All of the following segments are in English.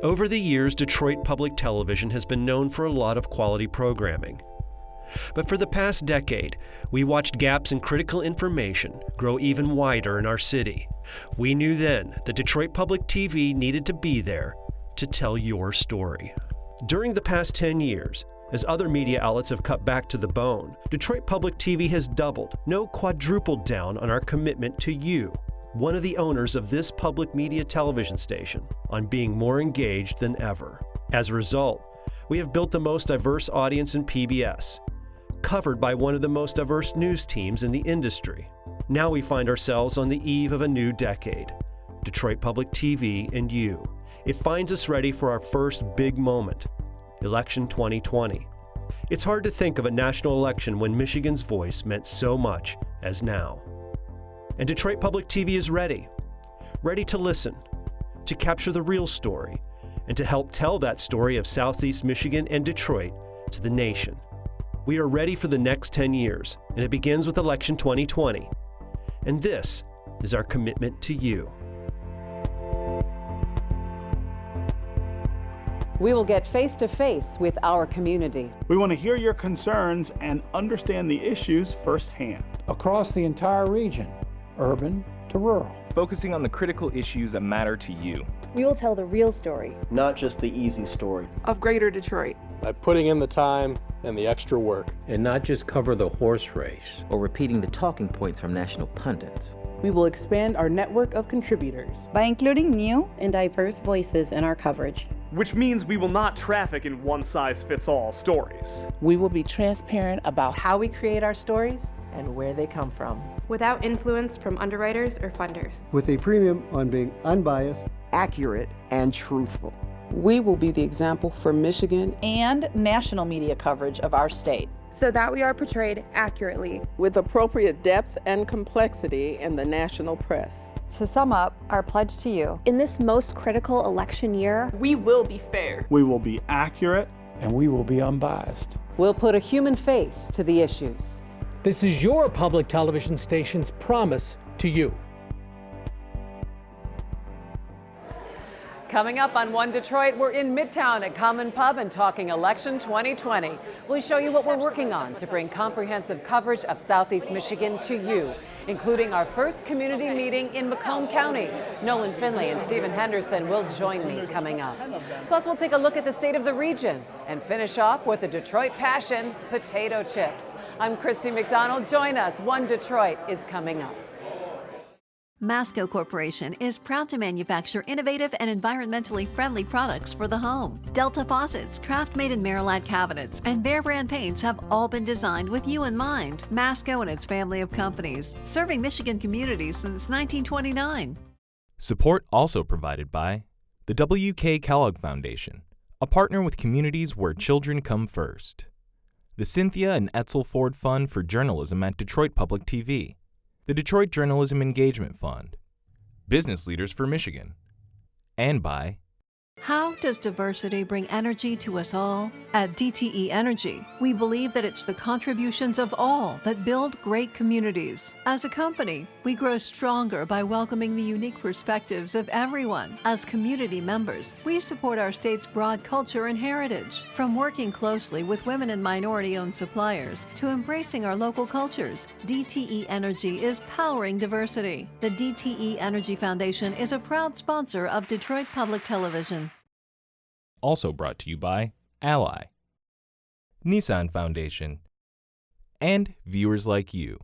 Over the years, Detroit Public Television has been known for a lot of quality programming. But for the past decade, we watched gaps in critical information grow even wider in our city. We knew then that Detroit Public TV needed to be there to tell your story. During the past 10 years, as other media outlets have cut back to the bone, Detroit Public TV has doubled, no quadrupled down on our commitment to you, one of the owners of this public media television station, on being more engaged than ever. As a result, we have built the most diverse audience in PBS, covered by one of the most diverse news teams in the industry. Now we find ourselves on the eve of a new decade. Detroit Public TV and you. It finds us ready for our first big moment, Election 2020. It's hard to think of a national election when Michigan's voice meant so much as now. And Detroit Public TV is ready to listen, to capture the real story, and to help tell that story of Southeast Michigan and Detroit to the nation. We are ready for the next 10 years, and it begins with Election 2020. And this is our commitment to you. We will get face-to-face with our community. We want to hear your concerns and understand the issues firsthand. Across the entire region, urban to rural. Focusing on the critical issues that matter to you. We will tell the real story. Not just the easy story. Of Greater Detroit. By putting in the time and the extra work. And not just cover the horse race. Or repeating the talking points from national pundits. We will expand our network of contributors. By including new and diverse voices in our coverage. Which means we will not traffic in one-size-fits-all stories. We will be transparent about how we create our stories and where they come from. Without influence from underwriters or funders. With a premium on being unbiased, accurate, and truthful. We will be the example for Michigan and national media coverage of our state. So that we are portrayed accurately. With appropriate depth and complexity in the national press. To sum up, our pledge to you. In this most critical election year, we will be fair. We will be accurate. And we will be unbiased. We'll put a human face to the issues. This is your public television station's promise to you. Coming up on One Detroit, we're in Midtown at Common Pub and talking Election 2020. We'll show you what we're working on to bring comprehensive coverage of Southeast Michigan to you, including our first community meeting in Macomb County. Nolan, Finley, and Stephen Henderson will join me coming up. Plus, we'll take a look at the state of the region and finish off with the Detroit passion, potato chips. I'm Christy McDonald. Join us. One Detroit is coming up. Masco Corporation is proud to manufacture innovative and environmentally friendly products for the home. Delta faucets, Craft-made in Maryland cabinets, and Behr brand paints have all been designed with you in mind. Masco and its family of companies, serving Michigan communities since 1929. Support also provided by the W.K. Kellogg Foundation, a partner with communities where children come first. The Cynthia and Etzel Ford Fund for Journalism at Detroit Public TV. The Detroit Journalism Engagement Fund, Business Leaders for Michigan, and by How does diversity bring energy to us all? At DTE Energy, we believe that it's the contributions of all that build great communities. As a company, we grow stronger by welcoming the unique perspectives of everyone. As community members, we support our state's broad culture and heritage. From working closely with women and minority-owned suppliers to embracing our local cultures, DTE Energy is powering diversity. The DTE Energy Foundation is a proud sponsor of Detroit Public Television. Also brought to you by Ally, Nissan Foundation, and viewers like you.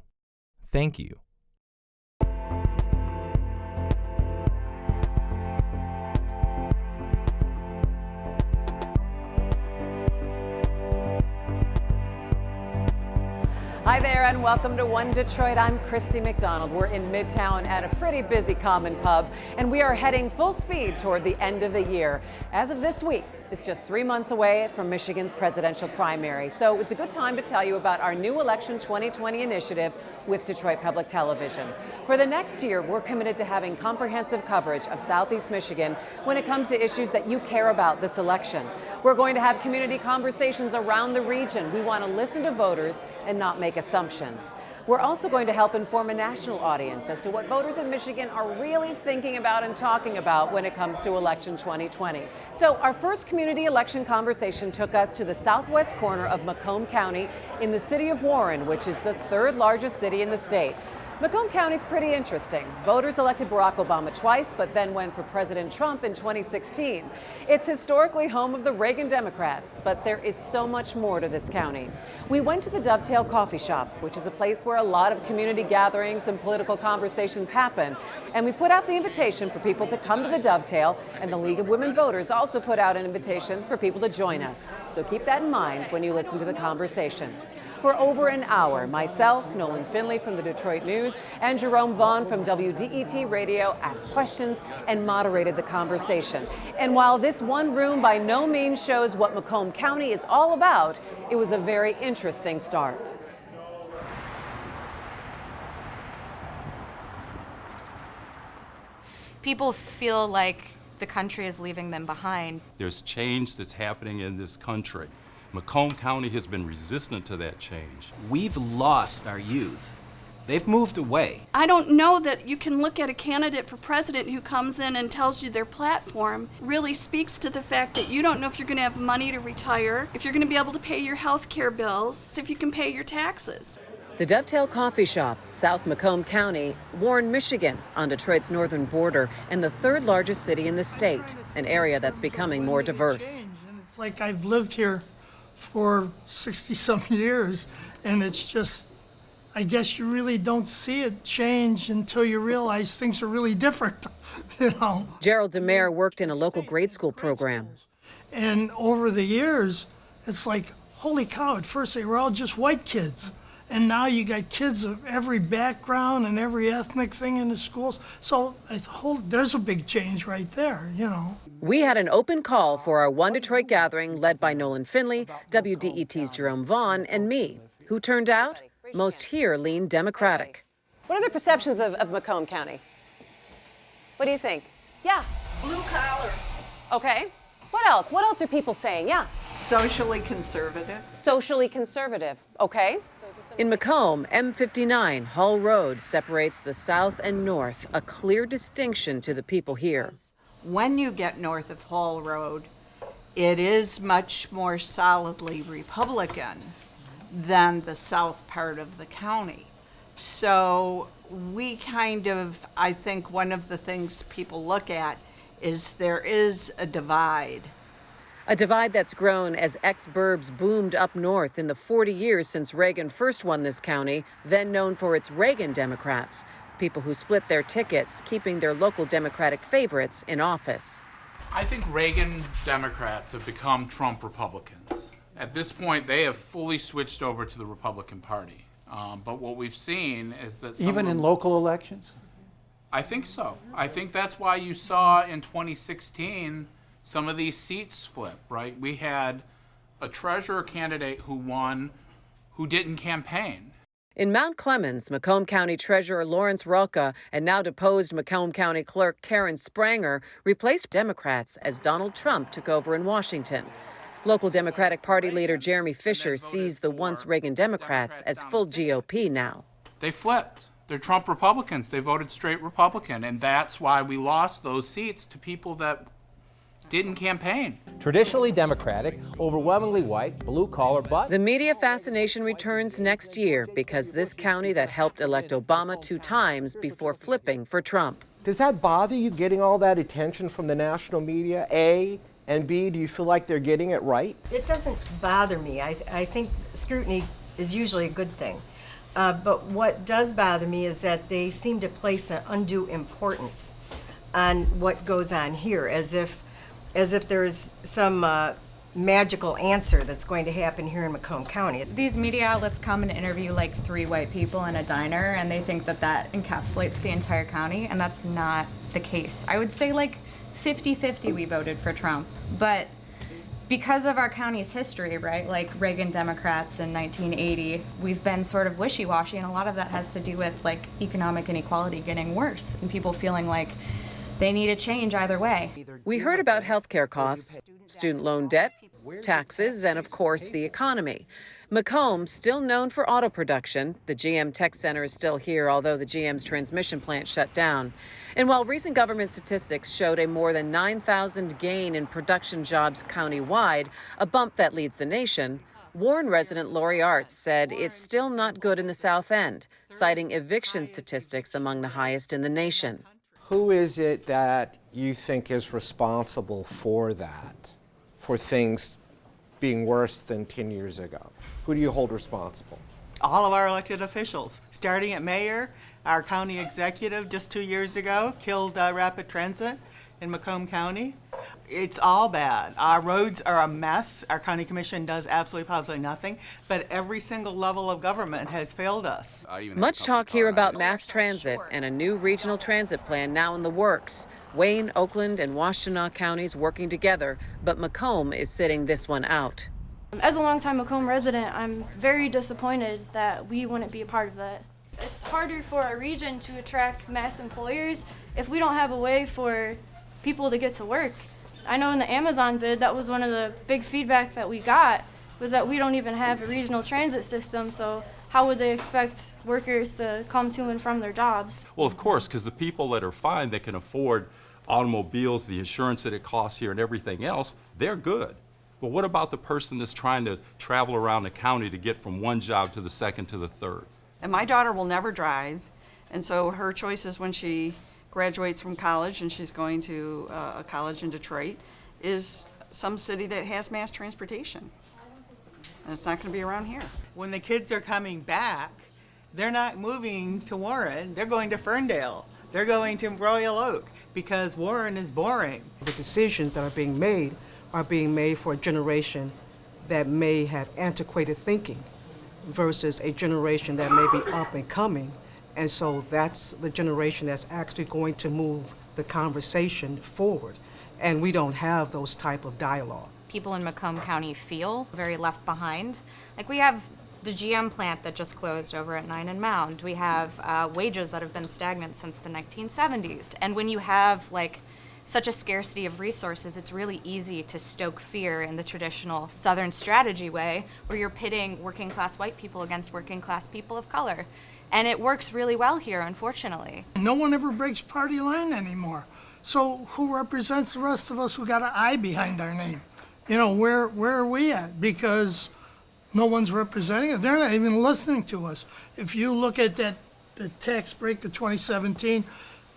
Thank you. Hi there and welcome to One Detroit. I'm Christy McDonald. We're in Midtown at a pretty busy Common Pub, and we are heading full speed toward the end of the year. As of this week, it's just 3 months away from Michigan's presidential primary. So it's a good time to tell you about our new Election 2020 initiative with Detroit Public Television. For the next year, we're committed to having comprehensive coverage of Southeast Michigan when it comes to issues that you care about this election. We're going to have community conversations around the region. We want to listen to voters and not make assumptions. We're also going to help inform a national audience as to what voters in Michigan are really thinking about and talking about when it comes to election 2020. So our first community election conversation took us to the southwest corner of Macomb County in the city of Warren, which is the third largest city in the state. Macomb County is pretty interesting. Voters elected Barack Obama twice, but then went for President Trump in 2016. It's historically home of the Reagan Democrats, but there is so much more to this county. We went to the Dovetail Coffee Shop, which is a place where a lot of community gatherings and political conversations happen. And we put out the invitation for people to come to the Dovetail, and the League of Women Voters also put out an invitation for people to join us. So keep that in mind when you listen to the conversation. For over an hour, myself, Nolan Finley from the Detroit News, and Jerome Vaughn from WDET Radio asked questions and moderated the conversation. And while this one room by no means shows what Macomb County is all about, it was a very interesting start. People feel like the country is leaving them behind. There's change that's happening in this country. Macomb County has been resistant to that change. We've lost our youth. They've moved away. I don't know that you can look at a candidate for president who comes in and tells you their platform really speaks to the fact that you don't know if you're going to have money to retire, if you're going to be able to pay your health care bills, if you can pay your taxes. The Dovetail Coffee Shop, South Macomb County, Warren, Michigan, on Detroit's northern border, and the third largest city in the state, an area that's becoming more diverse. It's like I've lived here for 60-some years, and it's just, I guess you really don't see it change until you realize things are really different, you know. Gerald DeMare worked in a local grade school program. And over the years, it's like, holy cow, at first they were all just white kids. And now you got kids of every background and every ethnic thing in the schools. So there's a big change right there, you know. We had an open call for our One Detroit gathering led by Nolan Finley, WDET's Jerome Vaughn, and me. Who turned out? Most here lean Democratic. What are the perceptions of Macomb County? What do you think? Yeah. Blue collar. Okay. What else? What else are people saying? Yeah. Socially conservative. Socially conservative. Okay. In Macomb, M59 Hull Road separates the south and north, a clear distinction to the people here. When you get north of Hull Road, it is much more solidly Republican than the south part of the county. So we kind of, I think one of the things people look at is there is a divide. A divide that's grown as ex-burbs boomed up north in the 40 years since Reagan first won this county, then known for its Reagan Democrats, people who split their tickets, keeping their local Democratic favorites in office. I think Reagan Democrats have become Trump Republicans. At this point, they have fully switched over to the Republican Party. But what we've seen is that even in local elections? I think so. I think that's why you saw in 2016 some of these seats flip, right? We had a treasurer candidate who won who didn't campaign. In Mount Clemens, Macomb County Treasurer Lawrence Ralka and now deposed Macomb County Clerk Karen Spranger replaced Democrats as Donald Trump took over in Washington. Local Democratic Party leader Jeremy Fisher sees the once Reagan Democrats as full GOP now. They flipped. They're Trump Republicans. They voted straight Republican, and that's why we lost those seats to people that didn't campaign. Traditionally Democratic, overwhelmingly white, blue-collar, but... The media fascination returns next year because this county that helped elect Obama 2 times before flipping for Trump. Does that bother you, getting all that attention from the national media, A? And B, do you feel like they're getting it right? It doesn't bother me. I think scrutiny is usually a good thing. But what does bother me is that they seem to place an undue importance on what goes on here, as if there's some magical answer that's going to happen here in Macomb County. These media outlets come and interview like 3 white people in a diner, and they think that that encapsulates the entire county, and that's not the case. I would say like 50-50 we voted for Trump, but because of our county's history, right, like Reagan Democrats in 1980, we've been sort of wishy-washy, and a lot of that has to do with like economic inequality getting worse and people feeling like they need a change either way. We heard about healthcare costs, student loan debt, taxes, and of course the economy. Macomb, still known for auto production. The GM Tech Center is still here, although the GM's transmission plant shut down. And while recent government statistics showed a more than 9,000 gain in production jobs countywide, a bump that leads the nation, Warren resident Lori Arts said it's still not good in the South End, citing eviction statistics among the highest in the nation. Who is it that you think is responsible for that, for things being worse than 10 years ago? Who do you hold responsible? All of our elected officials, starting at mayor. Our county executive just 2 years ago killed rapid transit in Macomb County. It's all bad. Our roads are a mess. Our county commission does absolutely positively nothing, but every single level of government has failed us. Much talk here about mass transit and a new regional transit plan now in the works. Wayne, Oakland, and Washtenaw counties working together, but Macomb is sitting this one out. As a longtime Macomb resident, I'm very disappointed that we wouldn't be a part of that. It's harder for a region to attract mass employers if we don't have a way for people to get to work. I know in the Amazon bid, that was one of the big feedback that we got, was that we don't even have a regional transit system, so how would they expect workers to come to and from their jobs? Well, of course, because the people that are fine, that can afford automobiles, the insurance that it costs here and everything else, they're good. But what about the person that's trying to travel around the county to get from one job to the second to the third? And my daughter will never drive, and so her choices when she graduates from college and she's going to a college in Detroit is some city that has mass transportation. And it's not going to be around here. When the kids are coming back, they're not moving to Warren, they're going to Ferndale. They're going to Royal Oak because Warren is boring. The decisions that are being made for a generation that may have antiquated thinking versus a generation that may be up and coming. And so that's the generation that's actually going to move the conversation forward. And we don't have those type of dialogue. People in Macomb County feel very left behind. Like we have the GM plant that just closed over at 9 and Mound. We have wages that have been stagnant since the 1970s. And when you have like such a scarcity of resources, it's really easy to stoke fear in the traditional Southern strategy way, where you're pitting working class white people against working class people of color. And it works really well here, unfortunately. No one ever breaks party line anymore. So who represents the rest of us who got an I behind our name? You know, where are we at? Because no one's representing it. They're not even listening to us. If you look at the tax break of 2017,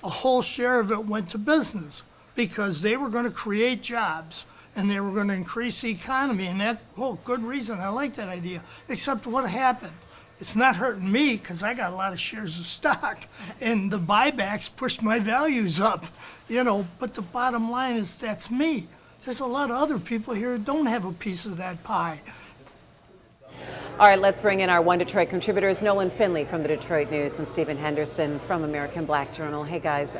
a whole share of it went to business because they were going to create jobs and they were going to increase the economy. And that's, good reason. I like that idea. Except what happened? It's not hurting me because I got a lot of shares of stock and the buybacks pushed my values up, you know, but the bottom line is that's me. There's a lot of other people here who don't have a piece of that pie. All right, let's bring in our One Detroit contributors, Nolan Finley from the Detroit News and Stephen Henderson from American Black Journal. Hey guys,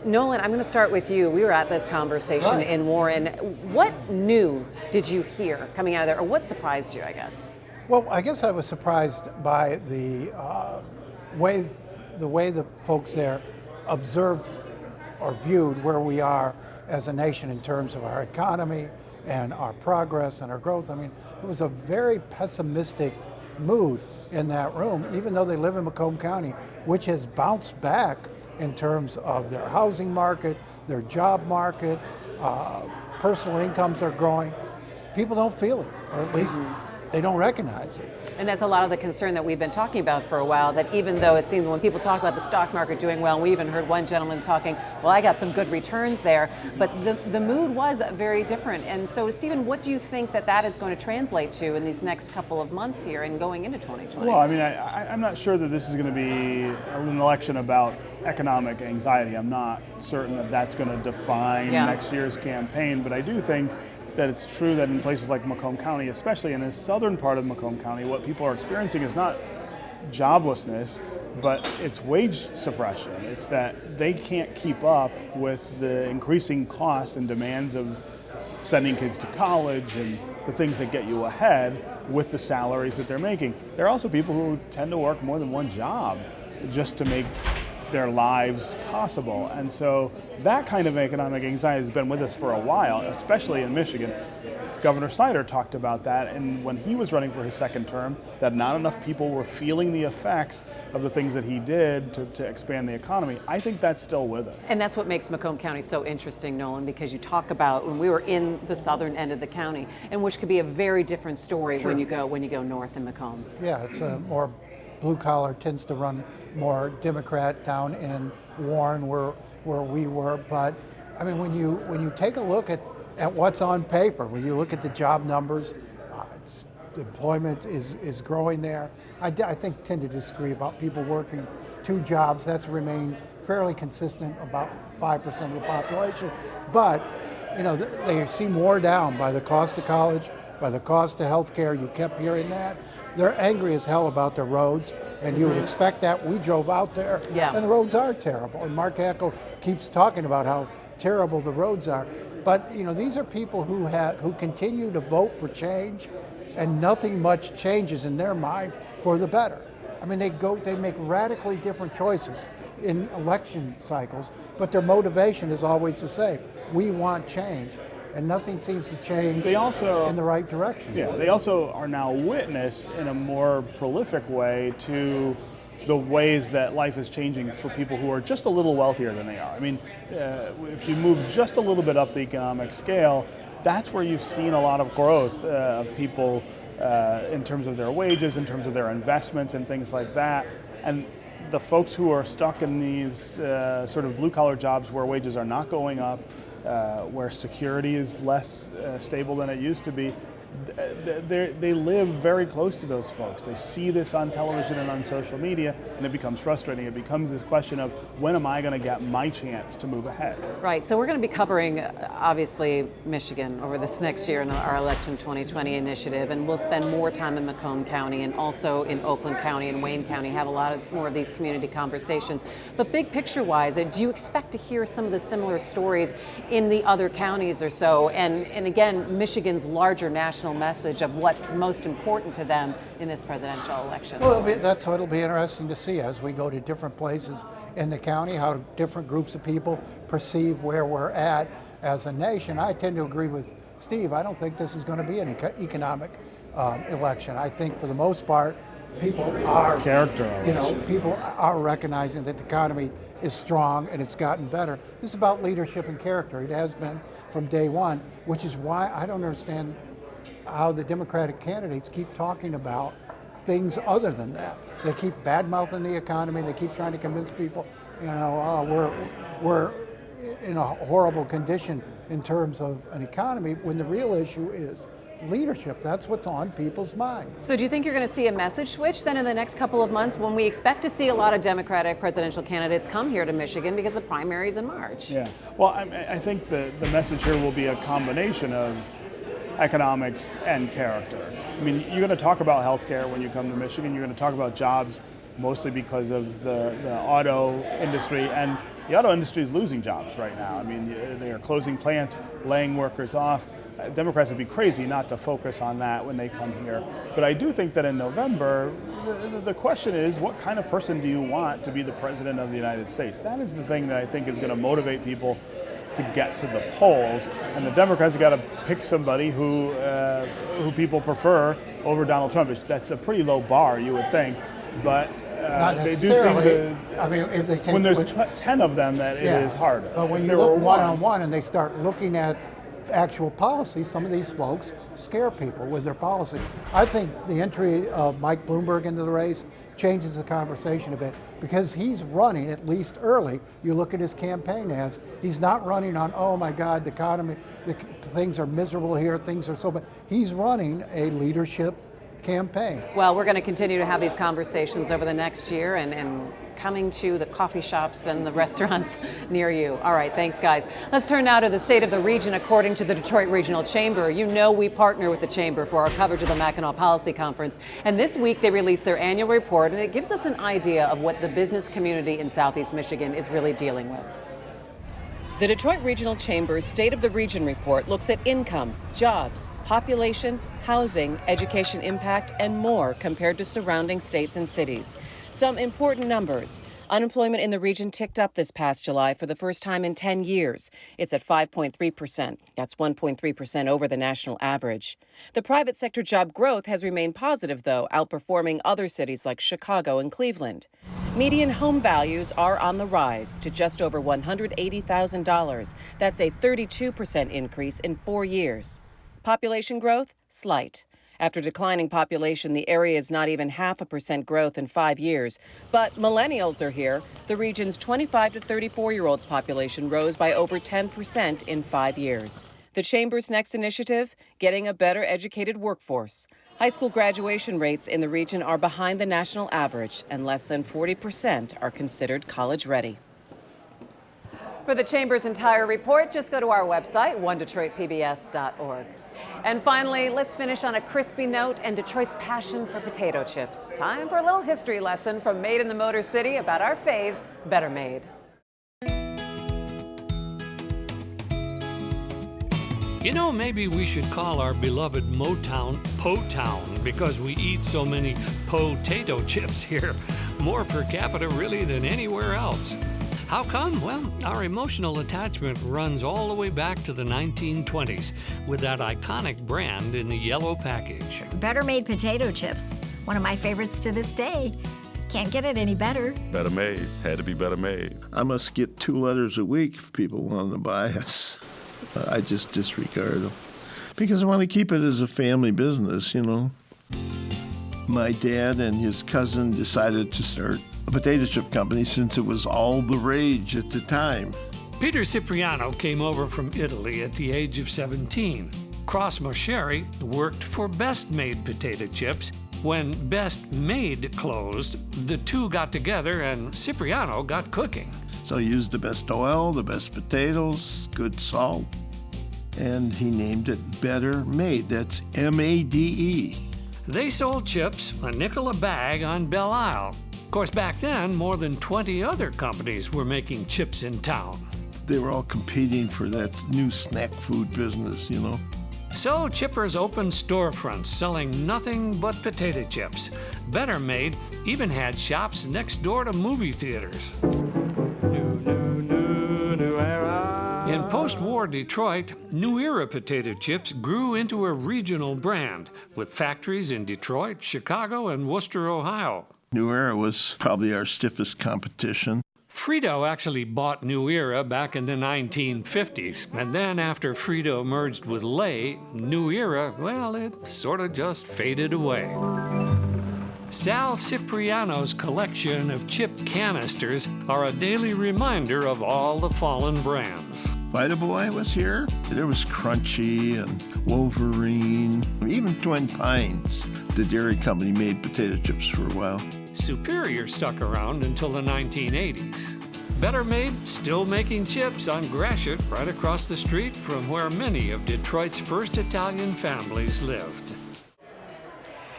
Nolan, I'm going to start with you. We were at this conversation in Warren. What new did you hear coming out of there, or what surprised you, I guess? Well, I guess I was surprised by the way the folks there observed or viewed where we are as a nation in terms of our economy and our progress and our growth. I mean, it was a very pessimistic mood in that room, even though they live in Macomb County, which has bounced back in terms of their housing market, their job market, personal incomes are growing. People don't feel it, or at least they don't recognize it. And that's a lot of the concern that we've been talking about for a while, that even though it seems when people talk about the stock market doing well, and we even heard one gentleman talking, well, I got some good returns there, but the mood was very different. And so, Stephen, what do you think that is going to translate to in these next couple of months here and going into 2020? Well, I mean, I'm not sure that this is going to be an election about economic anxiety. I'm not certain that that's going to define next year's campaign, but I do think that it's true that in places like Macomb County, especially in the southern part of Macomb County, what people are experiencing is not joblessness, but it's wage suppression. It's that they can't keep up with the increasing costs and demands of sending kids to college and the things that get you ahead with the salaries that they're making. There are also people who tend to work more than one job just to make their lives possible. And so that kind of economic anxiety has been with us for a while, especially in Michigan. Governor Snyder talked about that, and when he was running for his second term, that not enough people were feeling the effects of the things that he did to expand the economy. I think that's still with us. And that's what makes Macomb County so interesting, Nolan, because you talk about when we were in the southern end of the county, and which could be a very different story Sure. when you go north in Macomb. Yeah, it's a more blue collar, tends to run more Democrat down in Warren where we were. But I mean, when you take a look at what's on paper, when you look at the job numbers, employment is growing there. I tend to disagree about people working 2 jobs. That's remained fairly consistent, about 5% of the population. But you know, they seem wore down by the cost of college, by the cost of health care. You kept hearing that. They're angry as hell about the roads, and you would expect that. We drove out there, and the roads are terrible. And Mark Hackel keeps talking about how terrible the roads are. But you know, these are people who continue to vote for change, and nothing much changes in their mind for the better. I mean, they make radically different choices in election cycles, but their motivation is always the same. We want change, and nothing seems to change in the right direction. Yeah, they also are now witness in a more prolific way to the ways that life is changing for people who are just a little wealthier than they are. I mean, if you move just a little bit up the economic scale, that's where you've seen a lot of growth of people in terms of their wages, in terms of their investments and things like that. And the folks who are stuck in these sort of blue-collar jobs where wages are not going up, where security is less stable than it used to be, they live very close to those folks. They see this on television and on social media, and it becomes frustrating. It becomes this question of, when am I going to get my chance to move ahead? Right, so we're going to be covering, obviously, Michigan over this next year in our Election 2020 initiative, and we'll spend more time in Macomb County and also in Oakland County and Wayne County, have a lot more of these community conversations. But big picture-wise, do you expect to hear some of the similar stories in the other counties or so? And again, Michigan's larger national message of what's most important to them in this presidential election. Well, that's what it'll be interesting to see as we go to different places in the county, how different groups of people perceive where we're at as a nation. I tend to agree with Steve. I don't think this is going to be an economic election. I think for the most part, people are people are recognizing that the economy is strong and it's gotten better. It's about leadership and character. It has been from day one, which is why I don't understand how the Democratic candidates keep talking about things other than that. They keep bad-mouthing the economy. They keep trying to convince people, we're in a horrible condition in terms of an economy, when the real issue is leadership. That's what's on people's minds. So do you think you're going to see a message switch then in the next couple of months, when we expect to see a lot of Democratic presidential candidates come here to Michigan because the primary's in March? Yeah, well, I think the message here will be a combination of economics and character. I mean, you're going to talk about healthcare when you come to Michigan. You're going to talk about jobs, mostly because of the auto industry, and the auto industry is losing jobs right now. I mean, they are closing plants, laying workers off. Democrats would be crazy not to focus on that when they come here. But I do think that in November, the question is, what kind of person do you want to be the president of the United States? That is the thing that I think is going to motivate people to get to the polls, and the Democrats have got to pick somebody who people prefer over Donald Trump. That's a pretty low bar, you would think, but they do seem to. I mean, if they take, when there's 10 of them, that it is hard. But when you look one-on-one and they start looking at actual policies, some of these folks scare people with their policies. I think the entry of Mike Bloomberg into the race changes the conversation a bit, because he's running, at least early, you look at his campaign ads, he's not running on, oh my God, the economy, things are miserable here, things are so bad. He's running a leadership campaign. Well, we're going to continue to have these conversations over the next year and coming to the coffee shops and the restaurants near you. All right, thanks guys. Let's turn now to the state of the region according to the Detroit Regional Chamber. You know we partner with the Chamber for our coverage of the Mackinac Policy Conference. And this week they released their annual report, and it gives us an idea of what the business community in Southeast Michigan is really dealing with. The Detroit Regional Chamber's State of the Region report looks at income, jobs, population, housing, education impact, and more compared to surrounding states and cities. Some important numbers. Unemployment in the region ticked up this past July for the first time in 10 years. It's at 5.3%. That's 1.3% over the national average. The private sector job growth has remained positive, though, outperforming other cities like Chicago and Cleveland. Median home values are on the rise to just over $180,000. That's a 32% increase in 4 years. Population growth, slight. After declining population, the area is not even 0.5% growth in 5 years. But millennials are here. The region's 25 to 34-year-olds population rose by over 10% in 5 years. The Chamber's next initiative, getting a better educated workforce. High school graduation rates in the region are behind the national average, and less than 40% are considered college ready. For the Chamber's entire report, just go to our website, onedetroitpbs.org. And finally, let's finish on a crispy note and Detroit's passion for potato chips. Time for a little history lesson from Made in the Motor City about our fave, Better Made. You know, maybe we should call our beloved Motown Po-Town because we eat so many potato chips here. More per capita really than anywhere else. How come? Well, our emotional attachment runs all the way back to the 1920s with that iconic brand in the yellow package. Better Made potato chips, one of my favorites to this day. Can't get it any better. Better Made, had to be Better Made. I must get 2 letters a week if people want to buy us. I just disregard them because I want to keep it as a family business, you know. My dad and his cousin decided to start a potato chip company since it was all the rage at the time. Peter Cipriano came over from Italy at the age of 17. Cross Moscheri worked for Best Made potato chips. When Best Made closed, the two got together and Cipriano got cooking. So he used the best oil, the best potatoes, good salt, and he named it Better Made. That's M-A-D-E. They sold chips a nickel a bag on Belle Isle. Of course, back then, more than 20 other companies were making chips in town. They were all competing for that new snack food business, you know. So chippers opened storefronts selling nothing but potato chips. Better Made even had shops next door to movie theaters. In post-war Detroit, New Era potato chips grew into a regional brand with factories in Detroit, Chicago, and Worcester, Ohio. New Era was probably our stiffest competition. Frito actually bought New Era back in the 1950s, and then after Frito merged with Lay, New Era, well, it sort of just faded away. Sal Cipriano's collection of chip canisters are a daily reminder of all the fallen brands. Vita Boy was here. There was Crunchy and Wolverine, even Twin Pines. The dairy company made potato chips for a while. Superior stuck around until the 1980s. Better Made still making chips on Gratiot right across the street from where many of Detroit's first Italian families lived.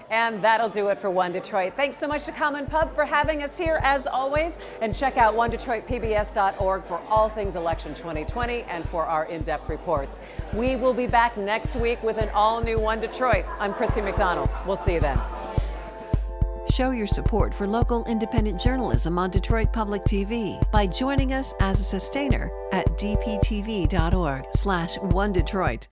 And that'll do it for One Detroit. Thanks so much to Common Pub for having us here as always. And check out onedetroitpbs.org for all things election 2020 and for our in-depth reports. We will be back next week with an all-new One Detroit. I'm Christy McDonald. We'll see you then. Show your support for local independent journalism on Detroit Public TV by joining us as a sustainer at dptv.org/onedetroit.